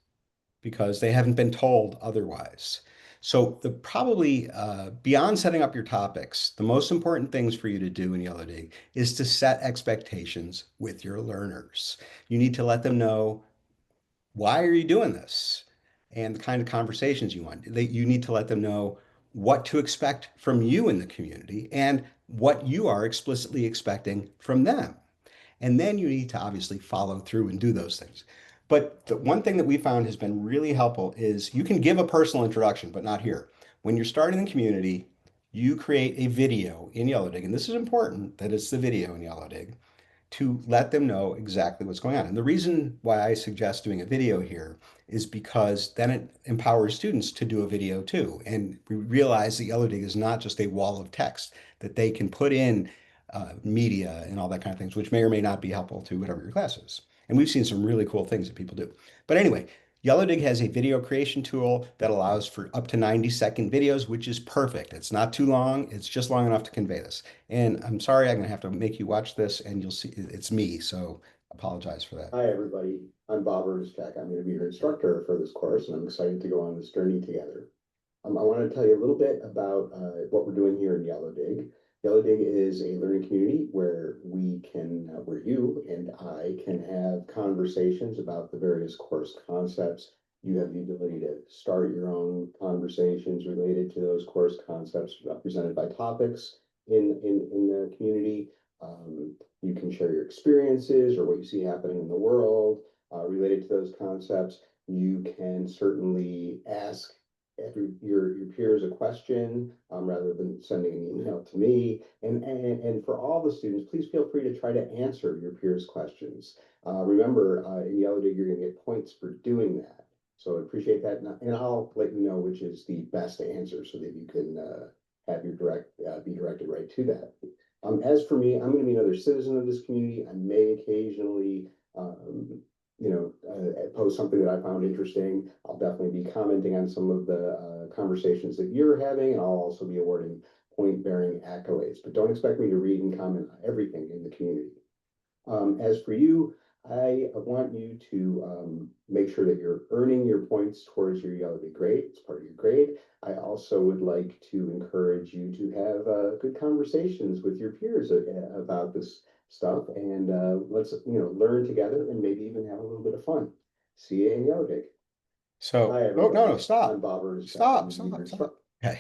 because they haven't been told otherwise. So the probably beyond setting up your topics, the most important things for you to do in Yellowdig is to set expectations with your learners. You need to let them know, why are you doing this? And the kind of conversations you want. You need to let them know what to expect from you in the community and what you are explicitly expecting from them. And then you need to obviously follow through and do those things. But the one thing that we found has been really helpful is you can give a personal introduction, but not here. When you're starting the community, you create a video in Yellowdig, and this is important that it's the video in Yellowdig, to let them know exactly what's going on. And the reason why I suggest doing a video here is because then it empowers students to do a video too. And we realize that Yellowdig is not just a wall of text, that they can put in media and all that kind of things, which may or may not be helpful to whatever your class is. And we've seen some really cool things that people do. But anyway, Yellowdig has a video creation tool that allows for up to 90-second videos, which is perfect. It's not too long. It's just long enough to convey this. And I'm sorry, I'm going to have to make you watch this and you'll see it's me. So apologize for that. Hi, everybody. I'm Bob Ernstech. I'm going to be your instructor for this course, and I'm excited to go on this journey together. I want to tell you a little bit about what we're doing here in Yellowdig. Yellowdig is a learning community where where you and I can have conversations about the various course concepts. You have the ability to start your own conversations related to those course concepts represented by topics in the community. You can share your experiences or what you see happening in the world related to those concepts. You can certainly ask your peers a question rather than sending an email to me. And for all the students, please feel free to try to answer your peers' questions. Remember, in Yellowdig, you're going to get points for doing that. So I appreciate that. And I'll let you know which is the best answer so that you can have your be directed right to that. As for me, I'm going to be another citizen of this community. I may occasionally, post something that I found interesting. I'll definitely be commenting on some of the conversations that you're having, and I'll also be awarding point-bearing accolades. But don't expect me to read and comment on everything in the community. As for you, I want you to make sure that you're earning your points towards your Yellowdig grade. It's part of your grade. I also would like to encourage you to have good conversations with your peers about this stuff, and let's learn together and maybe even have a little bit of fun. See you in Yellowdig. So, Hi, oh, no, everybody. stop. I'm Bob Ernstech. Stop. Okay.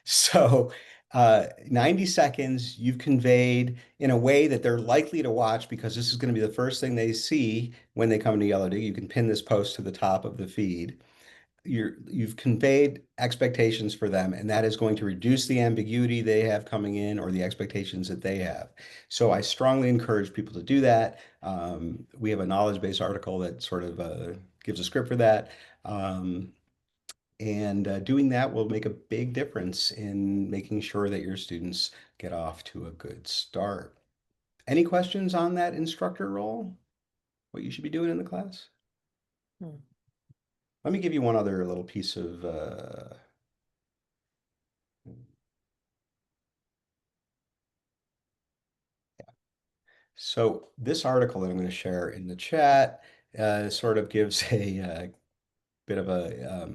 So 90 seconds you've conveyed in a way that they're likely to watch because this is going to be the first thing they see when they come to Yellowdig. You can pin this post to the top of the feed. You've conveyed expectations for them, and that is going to reduce the ambiguity they have coming in or the expectations that they have. So I strongly encourage people to do that. We have a knowledge base article that sort of gives a script for that. And doing that will make a big difference in making sure that your students get off to a good start. Any questions on that instructor role? What you should be doing in the class? Let me give you one other little piece of So this article that I'm going to share in the chat sort of gives a bit of a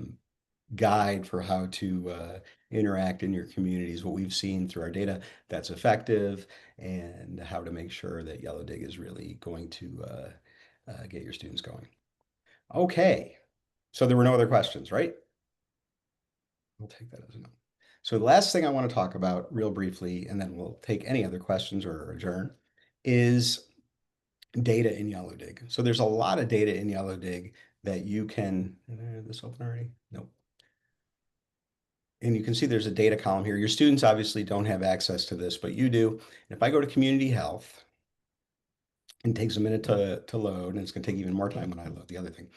guide for how to interact in your communities, what we've seen through our data that's effective, and how to make sure that Yellowdig is really going to get your students going. Okay, so there were no other questions, right? We'll take that as a no. So the last thing I want to talk about real briefly, and then we'll take any other questions or adjourn, is data in Yellowdig. So there's a lot of data in Yellowdig that you can, this open already? Nope. And you can see there's a data column here. Your students obviously don't have access to this, but you do. And if I go to community health, and it takes a minute to load, and it's going to take even more time when I load the other thing.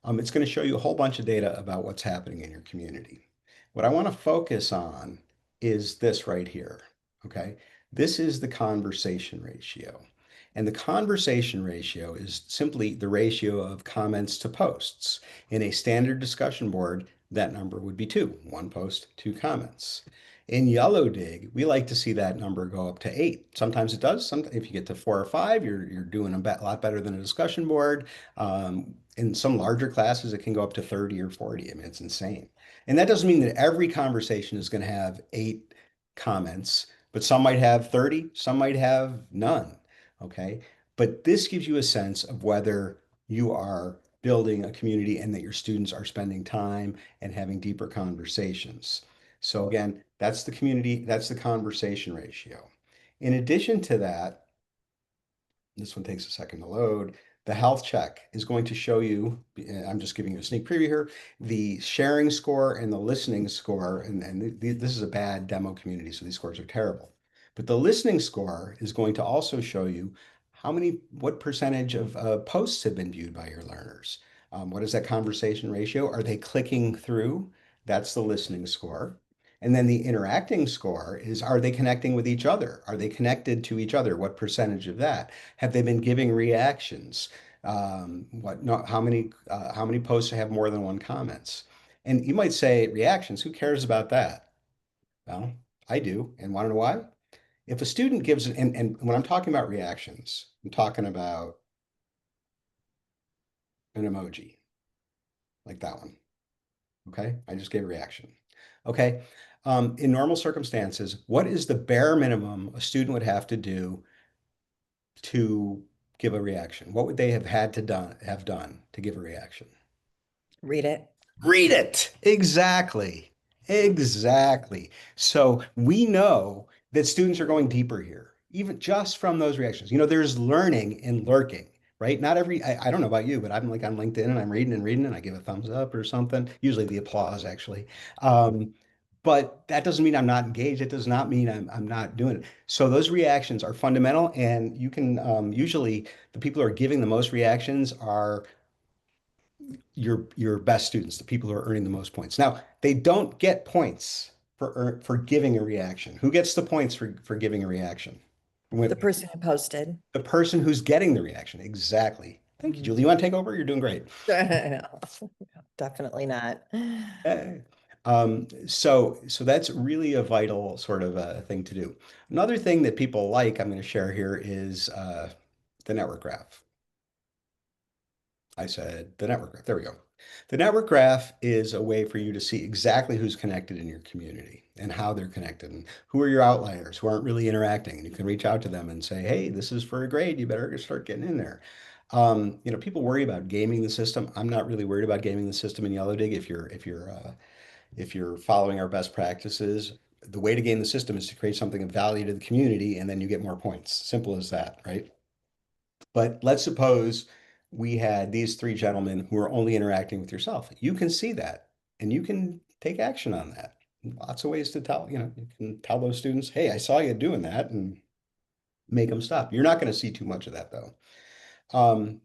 It's going to show you a whole bunch of data about what's happening in your community. What I want to focus on is this right here. Okay. This is the conversation ratio. And the conversation ratio is simply the ratio of comments to posts. In a standard discussion board, that number would be two, one post, two comments. In Yellowdig, we like to see that number go up to eight. Sometimes it does. If you get to four or five, you're doing a lot better than a discussion board. In some larger classes, it can go up to 30 or 40. I mean, it's insane. And that doesn't mean that every conversation is going to have eight comments, but some might have 30, some might have none. Okay. But this gives you a sense of whether you are building a community and that your students are spending time and having deeper conversations. So again, that's the community, that's the conversation ratio. In addition to that, this one takes a second to load. The health check is going to show you, I'm just giving you a sneak preview here, the sharing score and the listening score. And this is a bad demo community, so these scores are terrible. But the listening score is going to also show you what percentage of posts have been viewed by your learners. What is that conversation ratio? Are they clicking through? That's the listening score. And then the interacting score is, are they connecting with each other? Are they connected to each other? What percentage of that? Have they been giving reactions? How many posts have more than one comments? And you might say reactions, who cares about that? Well, I do. And want to know why? If a student gives, and when I'm talking about reactions, I'm talking about an emoji like that one. Okay. I just gave a reaction. Okay. In normal circumstances, what is the bare minimum a student would have to do to give a reaction? What would they have done to give a reaction? Read it. Read it. Exactly. Exactly. So we know that students are going deeper here, even just from those reactions. There's learning in lurking, right? Not every, I don't know about you, but I'm like on LinkedIn and I'm reading and reading and I give a thumbs up or something, usually the applause actually. But that doesn't mean I'm not engaged. It does not mean I'm not doing it. So those reactions are fundamental, and you can usually the people who are giving the most reactions are your best students, the people who are earning the most points. Now, they don't get points for giving a reaction. Who gets the points for giving a reaction? The person who posted. The person who's getting the reaction. Exactly. Thank you, Julie. You want to take over? You're doing great. No, definitely not. So that's really a vital sort of thing to do. Another thing that people like, I'm going to share here, is the network graph. I said the network graph. There we go. The network graph is a way for you to see exactly who's connected in your community and how they're connected and who are your outliers who aren't really interacting. And you can reach out to them and say, hey, this is for a grade. You better start getting in there. People worry about gaming the system. I'm not really worried about gaming the system in Yellowdig. If you're following our best practices, the way to game the system is to create something of value to the community, and then you get more points. Simple as that, right? But let's suppose we had these three gentlemen who are only interacting with yourself. You can see that and you can take action on that. Lots of ways to tell, you can tell those students, hey, I saw you doing that, and make them stop. You're not going to see too much of that though. And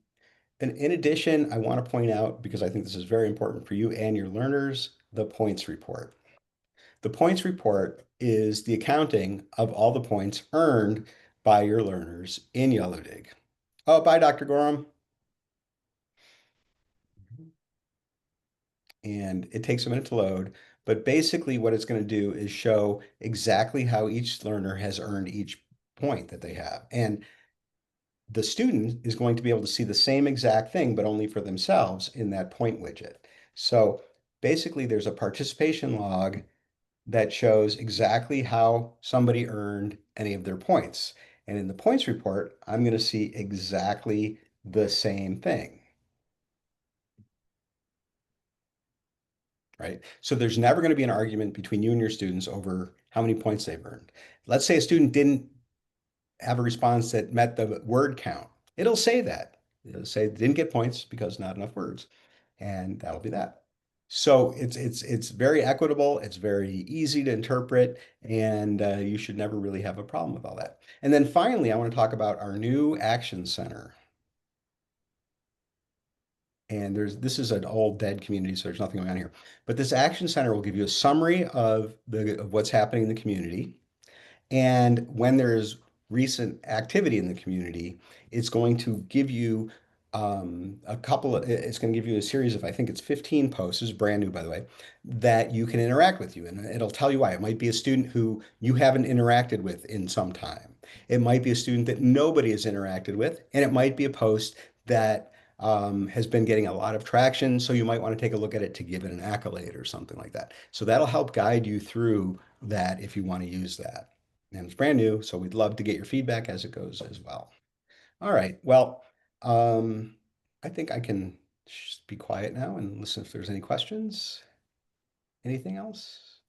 in addition, I want to point out, because I think this is very important for you and your learners, the points report. The points report is the accounting of all the points earned by your learners in Yellowdig. Oh, bye, Dr. Gorham. And it takes a minute to load, but basically what it's going to do is show exactly how each learner has earned each point that they have. And the student is going to be able to see the same exact thing, but only for themselves in that point widget. So basically there's a participation log that shows exactly how somebody earned any of their points. And in the points report, I'm going to see exactly the same thing. Right? So there's never going to be an argument between you and your students over how many points they've earned. Let's say a student didn't have a response that met the word count. It'll say that. It'll say didn't get points because not enough words. And that'll be that. So it's very equitable, it's very easy to interpret, and you should never really have a problem with all that. And then finally, I want to talk about our new Action Center. And this is an old dead community, so there's nothing going on here. But this action center will give you a summary of what's happening in the community. And when there's recent activity in the community, it's going to give you it's going to give you a series of, I think it's 15 posts, this is brand new, by the way, that you can interact with you. And it'll tell you why. It might be a student who you haven't interacted with in some time. It might be a student that nobody has interacted with, and it might be a post that has been getting a lot of traction. So you might want to take a look at it to give it an accolade or something like that. So that'll help guide you through that if you want to use that. And it's brand new, so we'd love to get your feedback as it goes as well. All right. Well, um, I think I can just be quiet now and listen if there's any questions. Anything else?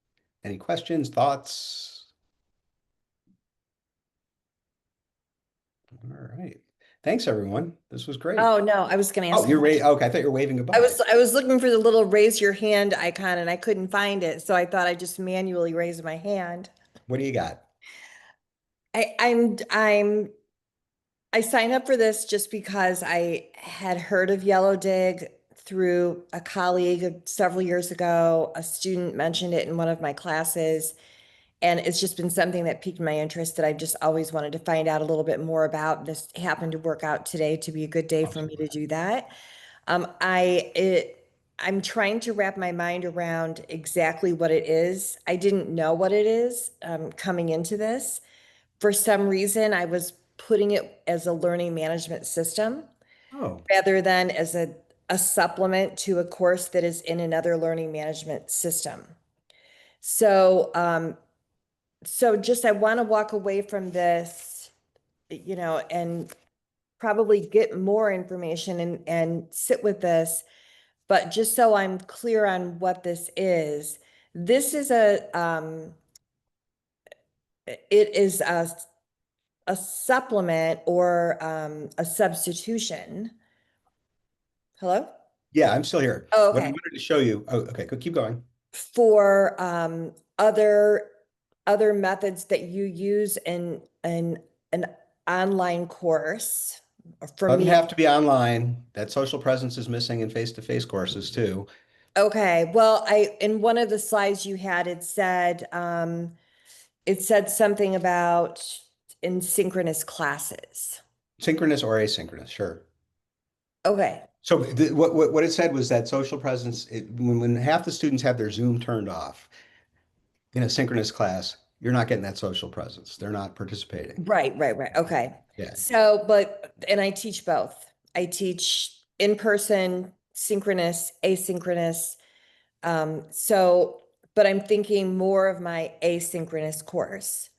Any questions, thoughts? All right. Thanks, everyone. This was great. Oh, no, I was gonna Oh, ask. you're ready. Okay, I thought you were waving goodbye. I was looking for the little raise your hand icon and I couldn't find it, so I thought I just manually raised my hand. What do you got? I signed up for this just because I had heard of Yellowdig through a colleague several years ago. A student mentioned it in one of my classes, and it's just been something that piqued my interest that I've just always wanted to find out a little bit more about. This happened to work out today to be a good day for me to do that. Um, I it I'm trying to wrap my mind around exactly what it is. I didn't know what it is coming into this. For some reason, I was putting it as a learning management system Oh, rather than as a supplement to a course that is in another learning management system. So, so just I want to walk away from this, and probably get more information and sit with this. But just so I'm clear on what this is it is a supplement or a substitution. Hello? yeah, I'm still here. Oh, What I okay. wanted to show you. Oh, okay, keep going. For other methods that you use in an online course. For Doesn't me, have to be online. That social presence is missing in face-to-face courses too. okay. Well, in one of the slides you had, it said something about in synchronous classes. Synchronous or asynchronous, sure. Okay. So what it said was that social presence, when half the students have their Zoom turned off in a synchronous class, you're not getting that social presence. They're not participating. Right. Okay. Yeah. So, and I teach both. I teach in person, synchronous, asynchronous. But I'm thinking more of my asynchronous course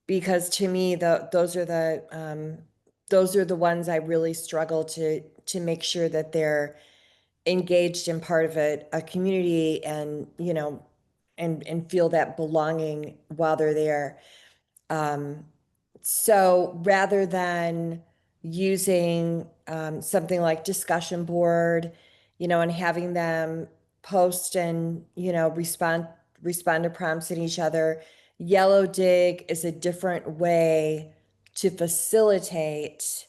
because to me, those are the ones I really struggle to make sure that they're engaged in part of a community and, and feel that belonging while they're there. Um, so rather than using something like discussion board, and having them post and, respond to prompts in each other, Yellow Dig is a different way to facilitate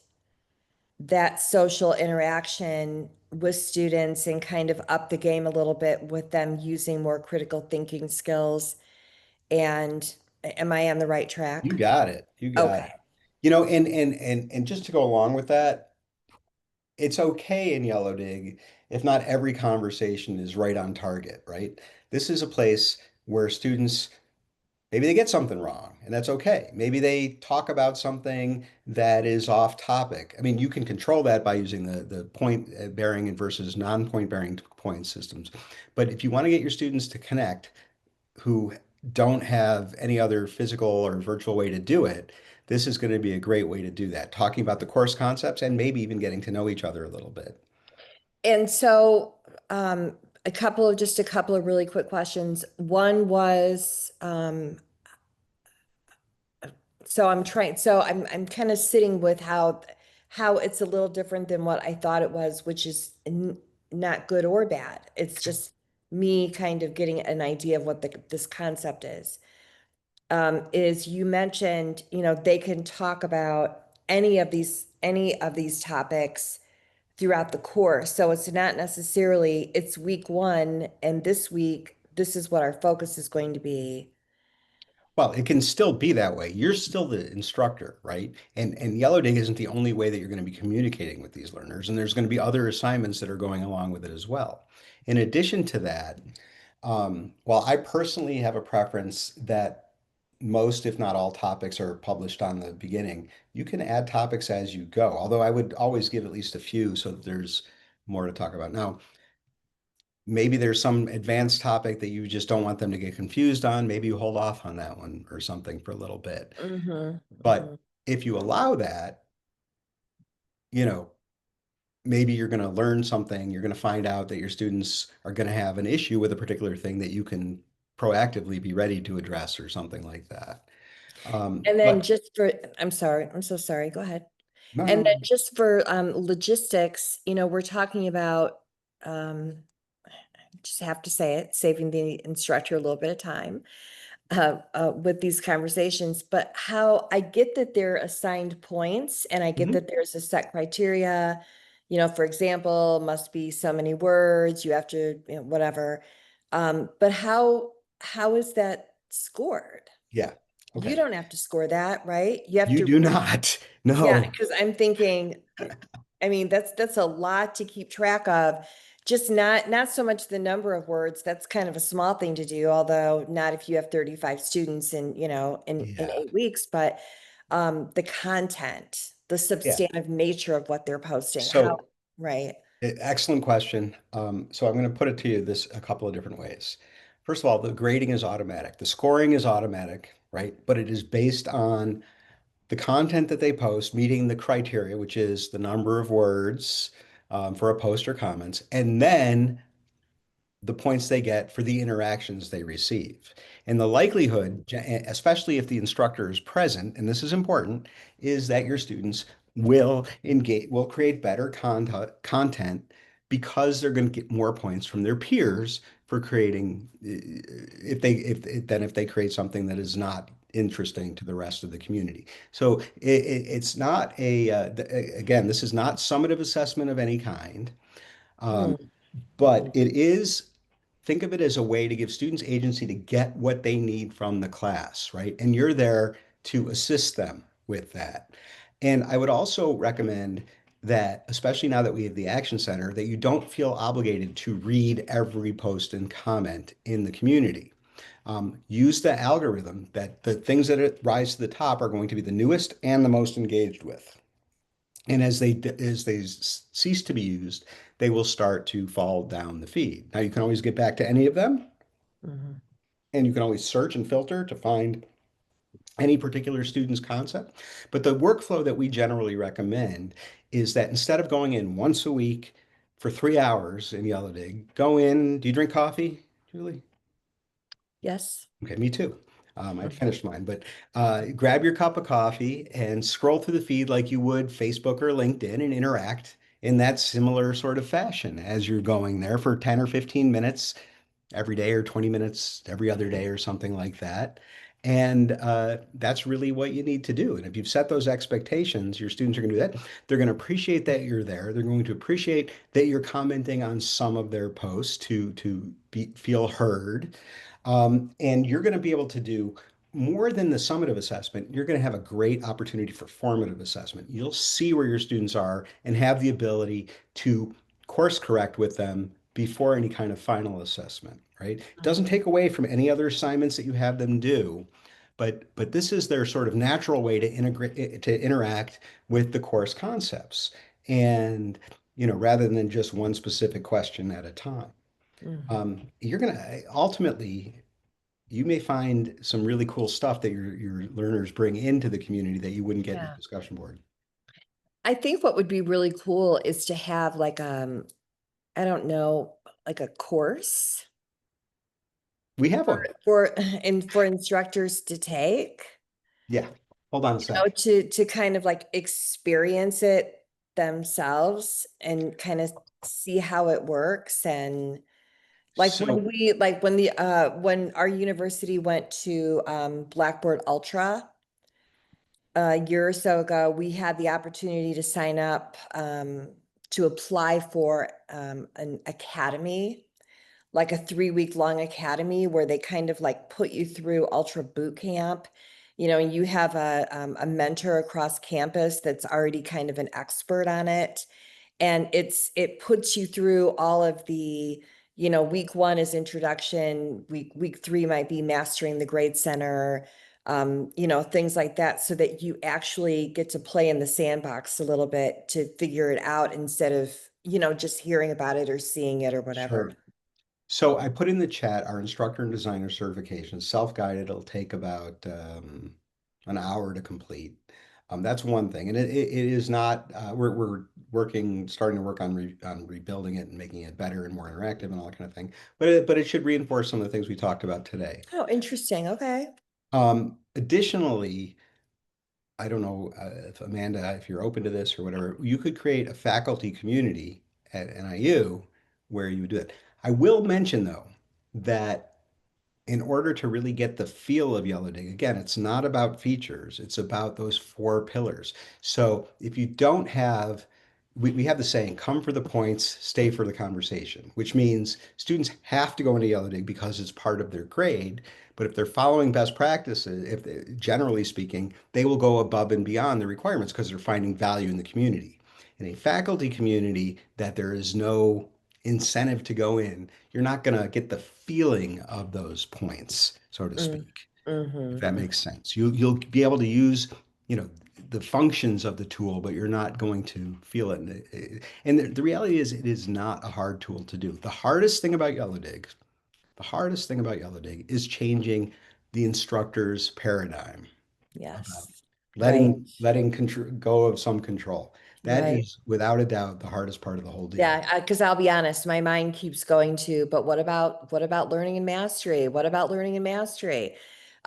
that social interaction with students and kind of up the game a little bit with them using more critical thinking skills. And am I on the right You track? got it. You got it. Okay. And just to go along with that, it's okay in Yellowdig if not every conversation is right on target, right? This is a place where students maybe they get something wrong, and that's okay. Maybe they talk about something that is off topic. I mean, you can control that by using the point bearing and versus non-point bearing point systems. But if you want to get your students to connect who don't have any other physical or virtual way to do it, this is going to be a great way to do that. Talking about the course concepts and maybe even getting to know each other a little bit. And so, just a couple of really quick questions. One was, I'm kind of sitting with how it's a little different than what I thought it was, which is not good or bad. It's just me kind of getting an idea of what this concept is. Is you mentioned, they can talk about any of these topics throughout the course. So it's not necessarily, it's week one, and this week, this is what our focus is going to be. Well, it can still be that way. You're still the instructor, right? And Yellowdig isn't the only way that you're going to be communicating with these learners, and there's going to be other assignments that are going along with it as well. In addition to that, while I personally have a preference that most, if not all, topics are published on the beginning, you can add topics as you go. Although I would always give at least a few so that there's more to talk about. Now, maybe there's some advanced topic that you just don't want them to get confused on. Maybe you hold off on that one or something for a little bit. But if you allow that, you know, maybe you're going to learn something, you're going to find out that your students are going to have an issue with a particular thing that you can proactively be ready to address or something like that. And then But just for, I'm sorry, I'm so sorry, go ahead. no, And no, then just for logistics, we're talking about, just have to say it, saving the instructor a little bit of time with these conversations, but how I get that they're assigned points and I get mhm. that there's a set criteria, for example, must be so many words, you have to, whatever. But how is that scored? Yeah. You Okay. don't have to score that, right? You have You to, do not. yeah, No. because I'm thinking, I mean, that's a lot to keep track of. Just not so much the number of words. That's kind of a small thing to do, although not if you have 35 students in, in Yeah. 8 weeks, but the content, the Yeah. substantive nature of what they're posting. How, So right? excellent question. So I'm going to put it to you this a couple of different ways. First of all, the grading is automatic. The scoring is automatic, right? But it is based on the content that they post, meeting the criteria, which is the number of words for a post or comments, and then the points they get for the interactions they receive. And the likelihood, especially if the instructor is present, and this is important, is that your students will engage, will create better content because they're going to get more points from their peers for creating if they create something that is not interesting to the rest of the community. So it's not again, this is not summative assessment of any kind. Um, Mm, but it is, think of it as a way to give students agency to get what they need from the class, right? And you're there to assist them with that. And I would also recommend that, especially now that we have the Action Center, that you don't feel obligated to read every post and comment in the community. Use the algorithm that the things that rise to the top are going to be the newest and the most engaged with. And as they cease to be used, they will start to fall down the feed. Now you can always get back to any of them, mhm. and you can always search and filter to find any particular student's concept. But the workflow that we generally recommend is that instead of going in once a week for 3 hours in Yellowdig, go in. Do you drink coffee, Julie? Yes. Okay, me too. I Mhm. finished mine, but grab your cup of coffee and scroll through the feed like you would Facebook or LinkedIn and interact in that similar sort of fashion as you're going there for 10 or 15 minutes every day or 20 minutes every other day or something like that. And that's really what you need to do. And if you've set those expectations, your students are going to do that. They're going to appreciate that you're there. They're going to appreciate that you're commenting on some of their posts to feel heard. And you're going to be able to do more than the summative assessment. You're going to have a great opportunity for formative assessment. You'll see where your students are and have the ability to course correct with them before any kind of final assessment, right? It doesn't take away from any other assignments that you have them do, but this is their sort of natural way to integrate to interact with the course concepts, and rather than just one specific question at a time. Mhm. You're gonna ultimately you may find some really cool stuff that your learners bring into the community that you wouldn't get in the Yeah. discussion board. I think what would be really cool is to have like, I don't know, like a course We have one. for and for instructors to take, Yeah. Hold on a sec. to kind of like experience it themselves and kind of see how it works. And like So when our university went to Blackboard Ultra a year or so ago, we had the opportunity to sign up to apply for an academy, like a 3-week long academy where they kind of like put you through ultra boot camp. You know, you have a mentor across campus that's already kind of an expert on it. And it puts you through all of the, you know, week 1 is introduction, week 3 might be mastering the grade center, you know, things like that, so that you actually get to play in the sandbox a little bit to figure it out instead of, you know, just hearing about it or seeing it or whatever. Sure. So I put in the chat our instructor and designer certification, self-guided. It'll take about an hour to complete. That's one thing, and it is not. We're working, starting to work on rebuilding it and making it better and more interactive and all that kind of thing. But it should reinforce some of the things we talked about today. Oh, interesting. Okay. Additionally, I don't know if Amanda, if you're open to this or whatever, you could create a faculty community at NIU where you would do it. I will mention though that in order to really get the feel of Yellowdig, again, it's not about features, it's about those 4 pillars. So if you don't have, we have the saying, come for the points, stay for the conversation, which means students have to go into Yellowdig because it's part of their grade. But if they're following best practices, generally speaking, they will go above and beyond the requirements because they're finding value in the community. In a faculty community that there is no incentive to go in, you're not going to get the feeling of those points, so to Mm, speak, if that mm-hmm. makes sense. You'll be able to use, you know, the functions of the tool, but you're not going to feel it. And the reality is, it is not a hard tool to do. The hardest thing about Yellowdig is changing the instructor's paradigm about Yes. Right. letting control go of some control. That Right. is without a doubt the hardest part of the whole deal. Yeah, because I'll be honest, my mind keeps going to, but what about learning and mastery? What about learning and mastery?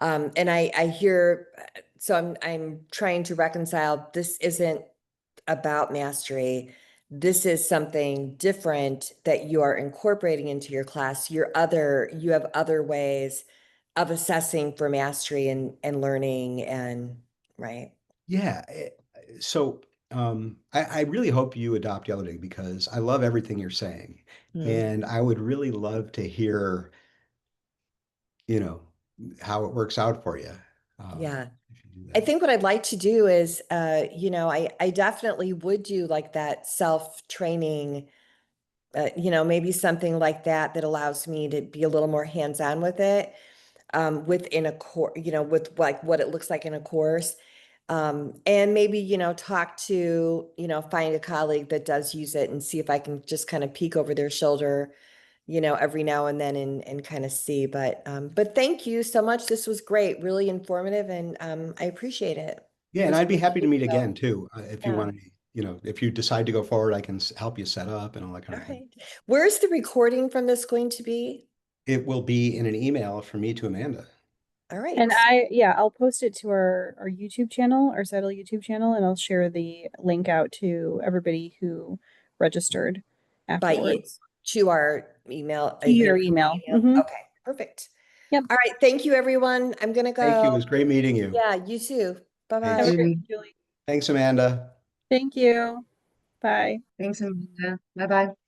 And I hear, so I'm trying to reconcile, this isn't about mastery. This is something different that you are incorporating into your class. You have other ways of assessing for mastery and learning and right. Yeah. So I really hope you adopt Yellowdig because I love everything you're saying. Hmm. And I would really love to hear, you know, how it works out for you. Yeah. If you do I that. think what I'd like to do is, you know, I definitely would do like that self-training, you know, maybe something like that that allows me to be a little more hands-on with it, within a course, you know, with like what it looks like in a course. And maybe, you know, talk to, you know, find a colleague that does use it and see if I can just kind of peek over their shoulder, you know, every now and then and kind of see. But thank you so much. This was great, really informative, and I appreciate it. Yeah, It and was I'd be great happy to meeting meet you. again too. If you Yeah. want to, you know, if you decide to go forward, I can help you set up and all that kind All of thing. right. Where's the recording from this going to be? It will be in an email from me to Amanda. All And right. yeah, I'll post it to our YouTube channel, our Settle YouTube channel, and I'll share the link out to everybody who registered By afterwards to our email, to you know, your email. email. Okay, perfect. Yep. All right. Thank you, everyone. I'm gonna Thank you. It go. was great meeting you. Yeah, you too. Hey, Have a Bye-bye. great Mm, one, Julie. thanks, Amanda. Thank you. Bye. thanks, Amanda. Bye bye.